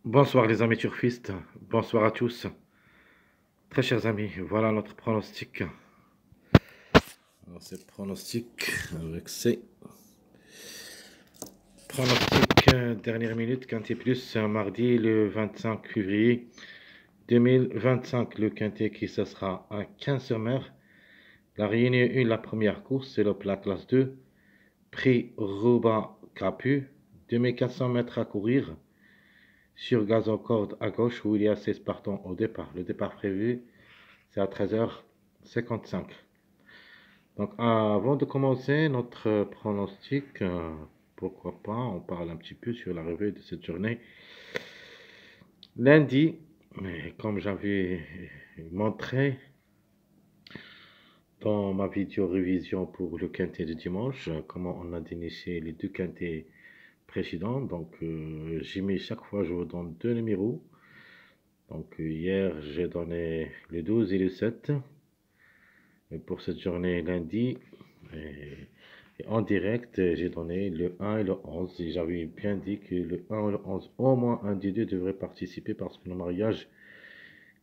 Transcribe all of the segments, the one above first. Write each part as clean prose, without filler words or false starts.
Bonsoir les amis turfistes, bonsoir à tous. Très chers amis, voilà notre pronostic. Alors c'est pronostic avec ces pronostics dernière minute, Quintet Plus, mardi le 25 février 2025. Le Quintet qui ce sera à 15 sur mer. La Réunion 1, la première course, c'est la classe 2. Prix Rouba Capu, 2400 mètres à courir. Sur gazon corde à gauche où il y a 16 partants au départ. Le départ prévu, c'est à 13h55. Donc, avant de commencer notre pronostic, pourquoi pas, on parle un petit peu sur l'arrivée de cette journée. Lundi, mais comme j'avais montré dans ma vidéo révision pour le quintet de dimanche, comment on a déniché les deux quintets précédents. Donc, j'ai mis chaque fois, je vous donne deux numéros. Donc, hier, j'ai donné le 12 et le 7. Et pour cette journée lundi, en direct, j'ai donné le 1 et le 11. Et j'avais bien dit que le 1 et le 11, au moins un des deux devrait participer parce que le mariage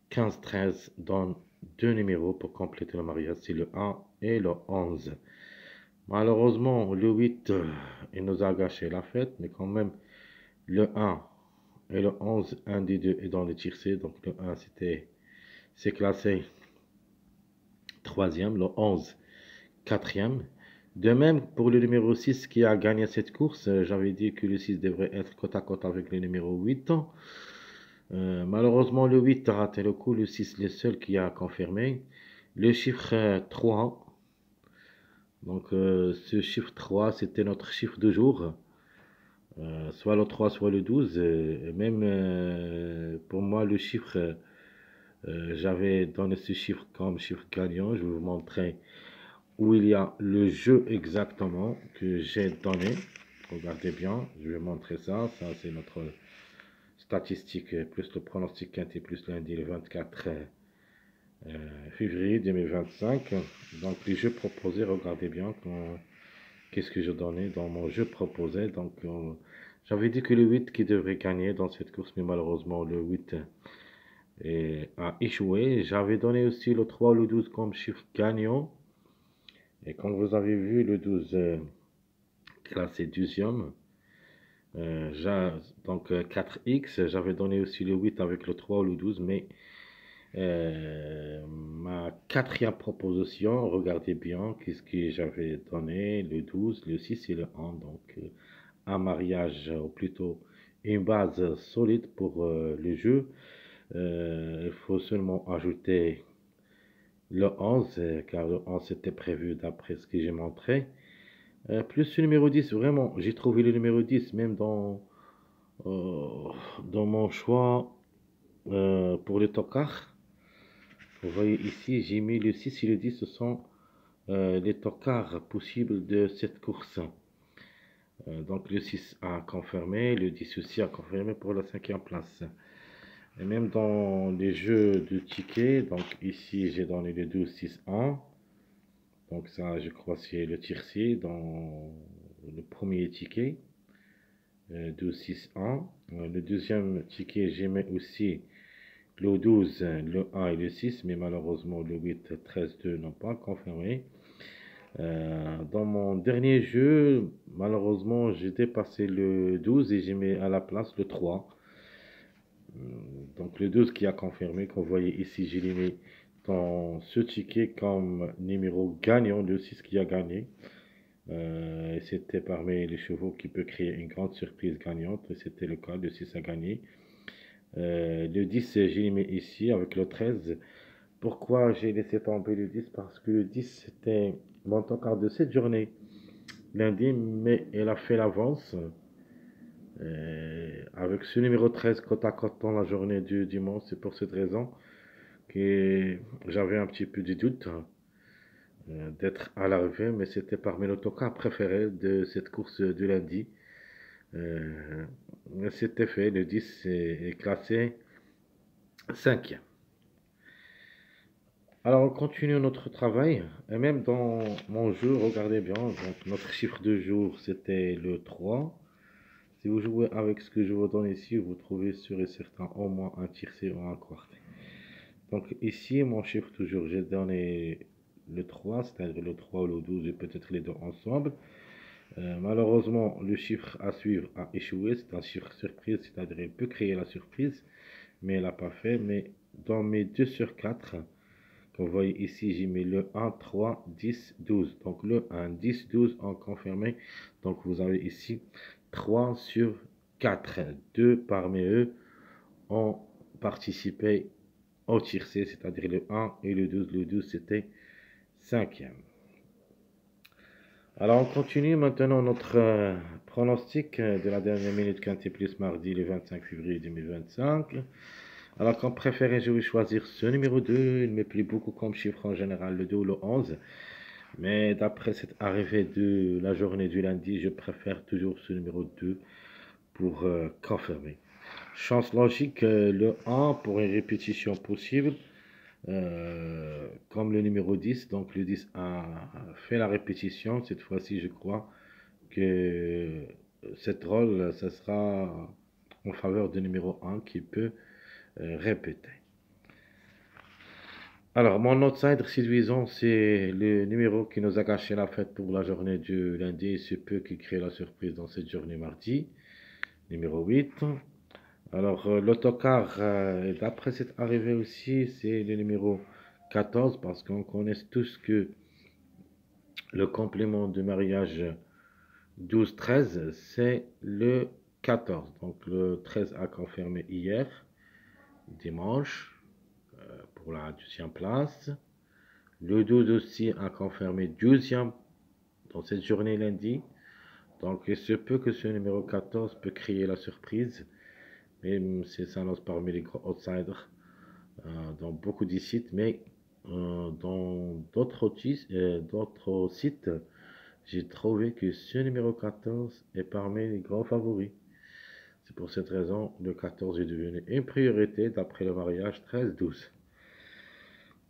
15-13 donne deux numéros pour compléter le mariage. C'est le 1 et le 11. Malheureusement, le 8, il nous a gâché la fête, mais quand même, le 1 et le 11, un des deux est dans le tiercé. Donc le 1, c'est classé troisième, le 11 quatrième. De même pour le numéro 6 qui a gagné cette course, j'avais dit que le 6 devrait être côte à côte avec le numéro 8. Malheureusement, le 8 a raté le coup, le 6 le seul qui a confirmé. Le chiffre 3, donc ce chiffre 3, c'était notre chiffre de jour, soit le 3, soit le 12. Même pour moi, le chiffre, j'avais donné ce chiffre comme chiffre gagnant. Je vais vous montrer où il y a le jeu exactement que j'ai donné. Regardez bien, je vais montrer ça. Ça, c'est notre statistique plus le pronostic quintet plus lundi le 24 février 2025. Donc, les jeux proposés, regardez bien qu'est-ce que je donnais dans mon jeu proposé. Donc, j'avais dit que le 8 qui devrait gagner dans cette course, mais malheureusement, le 8 a échoué. J'avais donné aussi le 3 ou le 12 comme chiffre gagnant. Et comme vous avez vu, le 12 classé deuxième. Donc 4x, j'avais donné aussi le 8 avec le 3 ou le 12, mais ma quatrième proposition, regardez bien qu'est-ce que j'avais donné, le 12, le 6 et le 1. Donc un mariage, ou plutôt une base solide pour le jeu. Il faut seulement ajouter le 11, car le 11 était prévu d'après ce que j'ai montré. Plus le numéro 10, vraiment, j'ai trouvé le numéro 10 même euh, dans mon choix pour le tocard. Vous voyez ici, j'ai mis le 6 et le 10, ce sont les tocards possibles de cette course. Donc le 6 a confirmé, le 10 aussi a confirmé pour la cinquième place. Et même dans les jeux de tickets, donc ici j'ai donné le 12, 6, 1. Donc ça, je crois, c'est le tiercé dans le premier ticket. 12, 6, 1. Le deuxième ticket, j'ai mis aussi le 12, le 1 et le 6, mais malheureusement le 8, 13, 2 n'ont pas confirmé. Dans mon dernier jeu, malheureusement, j'ai dépassé le 12 et j'ai mis à la place le 3. Donc le 12 qui a confirmé, qu'on voyait ici, j'ai mis dans ce ticket comme numéro gagnant, le 6 qui a gagné. C'était parmi les chevaux qui peut créer une grande surprise gagnante, et c'était le cas, le 6 a gagné. Le 10, j'ai mis ici avec le 13. Pourquoi j'ai laissé tomber le 10? Parce que le 10, c'était mon tocard de cette journée, lundi, mais elle a fait l'avance. Avec ce numéro 13 côte à côte dans la journée du dimanche, c'est pour cette raison que j'avais un petit peu de doute d'être à l'arrivée, mais c'était parmi nos tocars préférés de cette course du lundi. Euh, C'était fait, le 10 est classé 5e. Alors, on continue notre travail. Et même dans mon jeu, regardez bien, donc notre chiffre de jour, c'était le 3. Si vous jouez avec ce que je vous donne ici, vous trouvez sûr et certain au moins un tiercé ou un quartet. Donc ici, mon chiffre toujours, j'ai donné le 3, c'est-à-dire le 3 ou le 12 et peut-être les deux ensemble. Malheureusement, le chiffre à suivre a échoué, c'est un chiffre surprise, c'est-à-dire il peut créer la surprise, mais il n'a pas fait. Mais dans mes 2 sur 4, comme vous voyez ici, j'ai mis le 1, 3, 10, 12. Donc le 1, 10, 12 en confirmé. Donc vous avez ici 3 sur 4. 2 parmi eux ont participé au tiercé, c'est-à-dire le 1 et le 12. Le 12 c'était 5e. Alors on continue maintenant notre pronostic de la dernière minute Quintet Plus mardi le 25 février 2025. Alors comme préféré, je vais choisir ce numéro 2. Il me plaît beaucoup comme chiffre en général, le 2 ou le 11. Mais d'après cette arrivée de la journée du lundi, je préfère toujours ce numéro 2 pour confirmer. Chance logique, le 1 pour une répétition possible. Comme le numéro 10, donc le 10 a fait la répétition. Cette fois-ci, je crois que cette rôle, ça sera en faveur du numéro 1 qui peut répéter. Alors, mon outsider séduisant, c'est le numéro qui nous a gâché la fête pour la journée du lundi. C'est peu qui crée la surprise dans cette journée mardi. Numéro 8. Alors, l'autocar, d'après cette arrivée aussi, c'est le numéro 14 parce qu'on connaît tous que le complément de mariage 12-13, c'est le 14. Donc, le 13 a confirmé hier, dimanche, pour la 12e place. Le 12 aussi a confirmé 12e dans cette journée lundi. Donc, il se peut que ce numéro 14 peut créer la surprise. Même si ça s'annonce parmi les gros outsiders dans beaucoup de sites, mais dans d'autres sites, j'ai trouvé que ce numéro 14 est parmi les grands favoris. C'est pour cette raison le 14 est devenu une priorité d'après le mariage 13-12.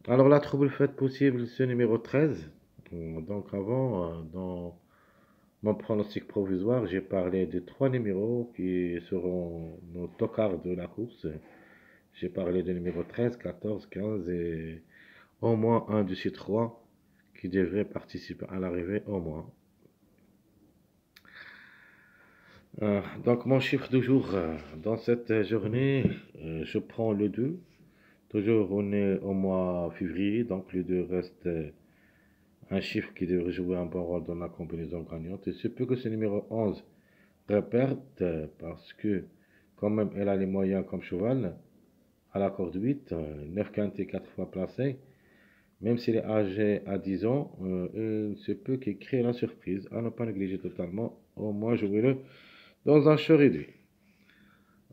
Alors la trouble faite possible, ce numéro 13. Donc avant, dans mon pronostic provisoire, j'ai parlé de 3 numéros qui seront nos tocards de la course. J'ai parlé de numéro 13, 14, 15 et au moins un de ces 3 qui devrait participer à l'arrivée au moins. Donc mon chiffre du jour dans cette journée, je prends le 2. Toujours on est au mois février, donc le 2 reste un chiffre qui devrait jouer un bon rôle dans la combinaison gagnante. Il se peut que ce numéro 11 reperte parce que quand même elle a les moyens comme cheval à la corde 8, 9 quintés 4 fois placé. Même s'il est âgé à 10 ans, il se peut qu'il crée la surprise à ne pas négliger totalement. Au moins jouez-le dans un show réduit.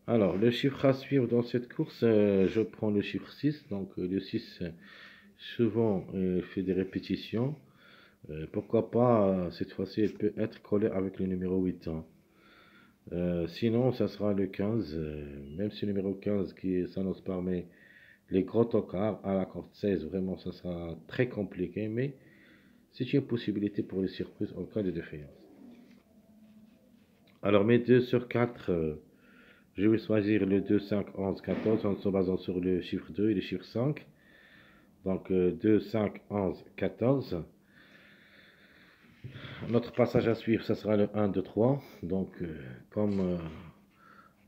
Alors, le chiffre à suivre dans cette course, je prends le chiffre 6. Donc, le 6, souvent, fait des répétitions. Pourquoi pas, cette fois-ci, il peut être collé avec le numéro 8. Sinon, ça sera le 15. Même si le numéro 15 qui s'annonce parmi les gros tocards à la corde 16, vraiment, ça sera très compliqué. Mais c'est une possibilité pour les surprises en cas de défaillance. Alors, mes 2 sur 4. Je vais choisir le 2, 5, 11, 14 en se basant sur le chiffre 2 et le chiffre 5. Donc 2, 5, 11, 14. Notre passage à suivre, ce sera le 1, 2, 3. Donc comme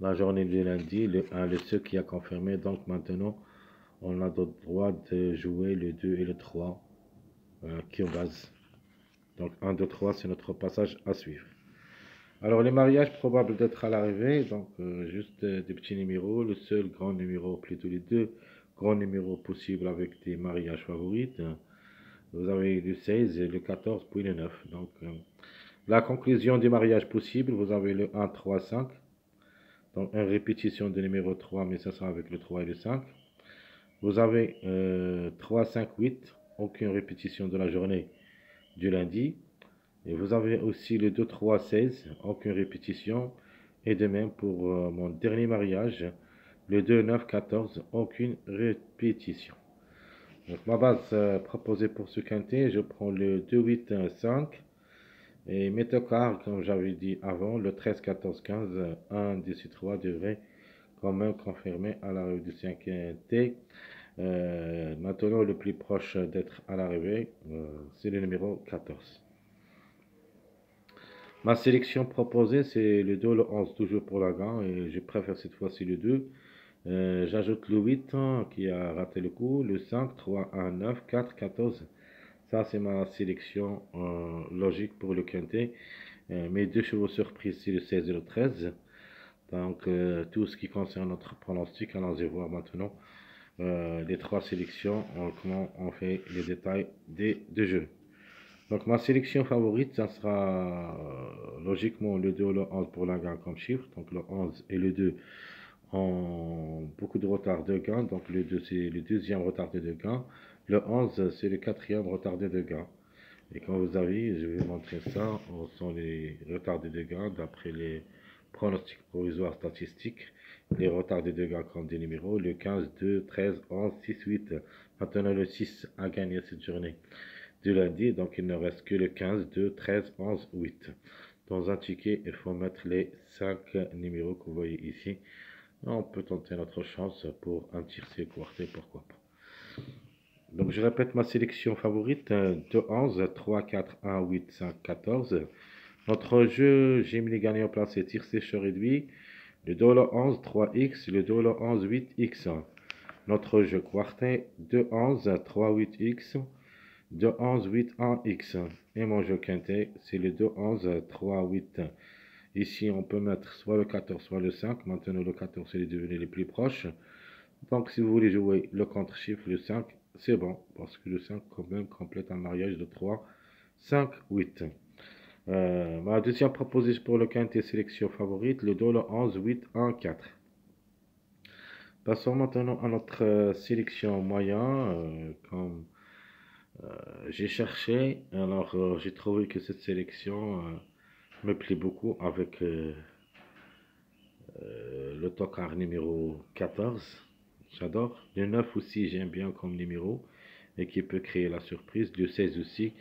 la journée du lundi, le 1, le seul qui a confirmé. Donc maintenant, on a le droit de jouer le 2 et le 3 qui est en base. Donc 1, 2, 3, c'est notre passage à suivre. Alors, les mariages probables d'être à l'arrivée, donc juste des petits numéros, le seul grand numéro, plutôt les deux grands numéros possibles avec des mariages favoris. Vous avez le 16, le 14, puis le 9. Donc, la conclusion des mariages possibles, vous avez le 1, 3, 5. Donc, une répétition du numéro 3, mais ça sera avec le 3 et le 5. Vous avez 3, 5, 8. Aucune répétition de la journée du lundi. Et vous avez aussi le 2, 3, 16, aucune répétition. Et de même pour mon dernier mariage, le 2, 9, 14, aucune répétition. Donc ma base proposée pour ce quintet, je prends le 2, 8, 5, Et mes tocards, comme j'avais dit avant, le 13, 14, 15, 1, 18, 3 devrait quand même confirmer à l'arrivée du 5e T. Maintenant, le plus proche d'être à l'arrivée, c'est le numéro 14. Ma sélection proposée, c'est le 2, le 11, toujours pour la gagne, et je préfère cette fois-ci le 2. J'ajoute le 8 qui a raté le coup, le 5, 3, 1, 9, 4, 14. Ça, c'est ma sélection logique pour le quintet. Mes deux chevaux surprises, c'est le 16 et le 13. Donc, tout ce qui concerne notre pronostic, allons-y voir maintenant les trois sélections, comment on fait les détails des deux jeux. Donc, ma sélection favorite, ça sera logiquement le 2 et le 11 pour la gagne comme chiffre. Donc, le 11 et le 2 ont beaucoup de retard de gain. Donc, le 2, c'est le deuxième retardé de gain. Le 11, c'est le quatrième retardé de gain. Et comme vous avez, je vais montrer ça. Ce sont les retardés de gain d'après les pronostics provisoires statistiques. Les retardés de gain comme des numéros. Le 15, 2, 13, 11, 6, 8. Maintenant, le 6 a gagné cette journée du lundi. Donc, il ne reste que le 15, 2, 13, 11, 8. Dans un ticket, il faut mettre les 5 numéros que vous voyez ici. On peut tenter notre chance pour un tiercé quarté, pourquoi pas. Donc je répète ma sélection favorite, 2, 11, 3, 4, 1, 8, 5, 14. Notre jeu, j'ai mis les gagnants placés, tir sécheur réduit, le dollar 11, 3x, le dollar 11, 8x. Notre jeu quartet, 2, 11, 3, 8x, 2, 11, 8, 1x. Et mon jeu quintet, c'est le 2, 11, 3, 8. Ici, on peut mettre soit le 14, soit le 5. Maintenant, le 14 est devenu le plus proche. Donc, si vous voulez jouer le contre-chiffre, le 5, c'est bon. Parce que le 5, quand même, complète un mariage de 3, 5, 8. Ma deuxième proposition pour le quintet sélection favorite, le dos, le 11, 8, 1, 4. Passons maintenant à notre sélection moyen. Comme j'ai cherché, alors j'ai trouvé que cette sélection me plaît beaucoup avec le tocard numéro 14. J'adore. Le 9 aussi, j'aime bien comme numéro et qui peut créer la surprise. Le 16 aussi,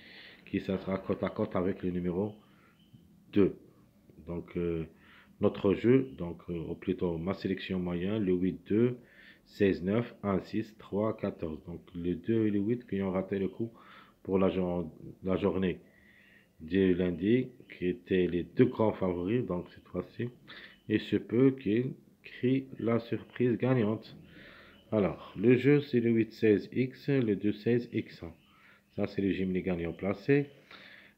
qui sera côte à côte avec le numéro 2. Donc, notre jeu, donc, ou plutôt ma sélection moyenne, le 8, 2, 16, 9, 1, 6, 3, 14. Donc, le 2 et le 8 qui ont raté le coup pour la journée du lundi, qui étaient les deux grands favoris, donc cette fois-ci. Et se peut qu'il crée la surprise gagnante. Alors, le jeu, c'est le 8-16X, le 2-16X. Ça, c'est le gym les gagnants placés.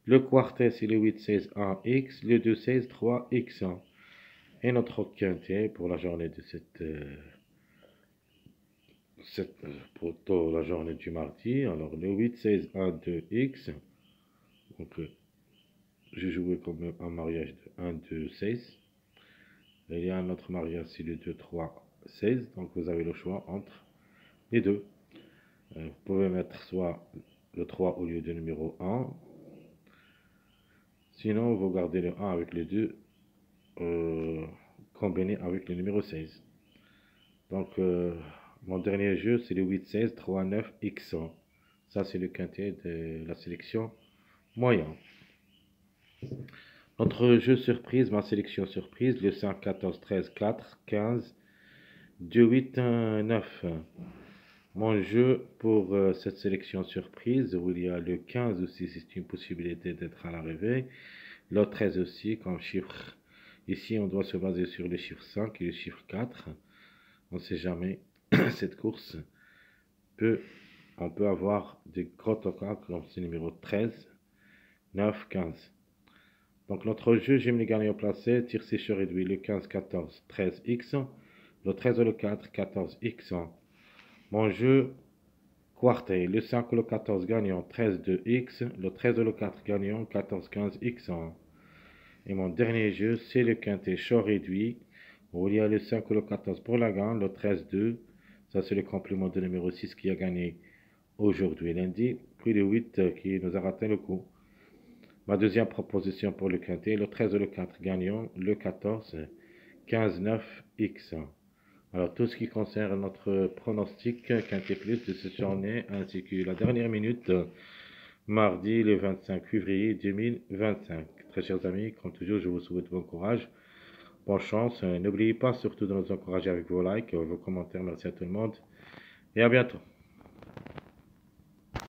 Le quartet, c'est le 8-16-1X, le 2-16-3X. Et notre quintet pour la journée de pour la journée du mardi. Alors, le 8-16-1-2X. Donc, j'ai joué comme un mariage de 1-2-16. Il y a un autre mariage, c'est le 2-3-16. Donc, vous avez le choix entre les deux. Vous pouvez mettre soit le 3 au lieu du numéro 1. Sinon, vous gardez le 1 avec le 2 combiné avec le numéro 16. Donc, mon dernier jeu, c'est le 8, 16, 3, 9, X. Ça, c'est le quintet de la sélection moyen. Notre jeu surprise, ma sélection surprise, le 5, 14, 13, 4, 15, 2, 8, 9. Mon jeu pour cette sélection surprise, où il y a le 15 aussi, c'est une possibilité d'être à l'arrivée. Le 13 aussi, comme chiffre. Ici, on doit se baser sur le chiffre 5 et le chiffre 4. On ne sait jamais. Cette course on peut avoir des gros tocars comme ce numéro 13, 9, 15. Donc, notre jeu, j'aime les gagnants placés. Tir sécheur réduit le 15, 14, 13x. Le 13 et le 4, 14x. Mon jeu, quartet, le 5 et le 14 gagnant, 13, 2x. Le 13 et le 4 gagnant, 14, 15x. Et mon dernier jeu, c'est le quintet short réduit, où il y a le 5 et le 14 pour la gagne, le 13, 2. Ça, c'est le complément de numéro 6 qui a gagné aujourd'hui, lundi. Puis le 8 qui nous a raté le coup. Ma deuxième proposition pour le quintet, le 13 et le 4 gagnant, le 14, 15, 9, X. Alors, tout ce qui concerne notre pronostic quintet plus de cette journée, ainsi que la dernière minute mardi le 25 février 2025. Très chers amis, comme toujours, je vous souhaite bon courage, bonne chance. N'oubliez pas surtout de nous encourager avec vos likes, vos commentaires. Merci à tout le monde et à bientôt.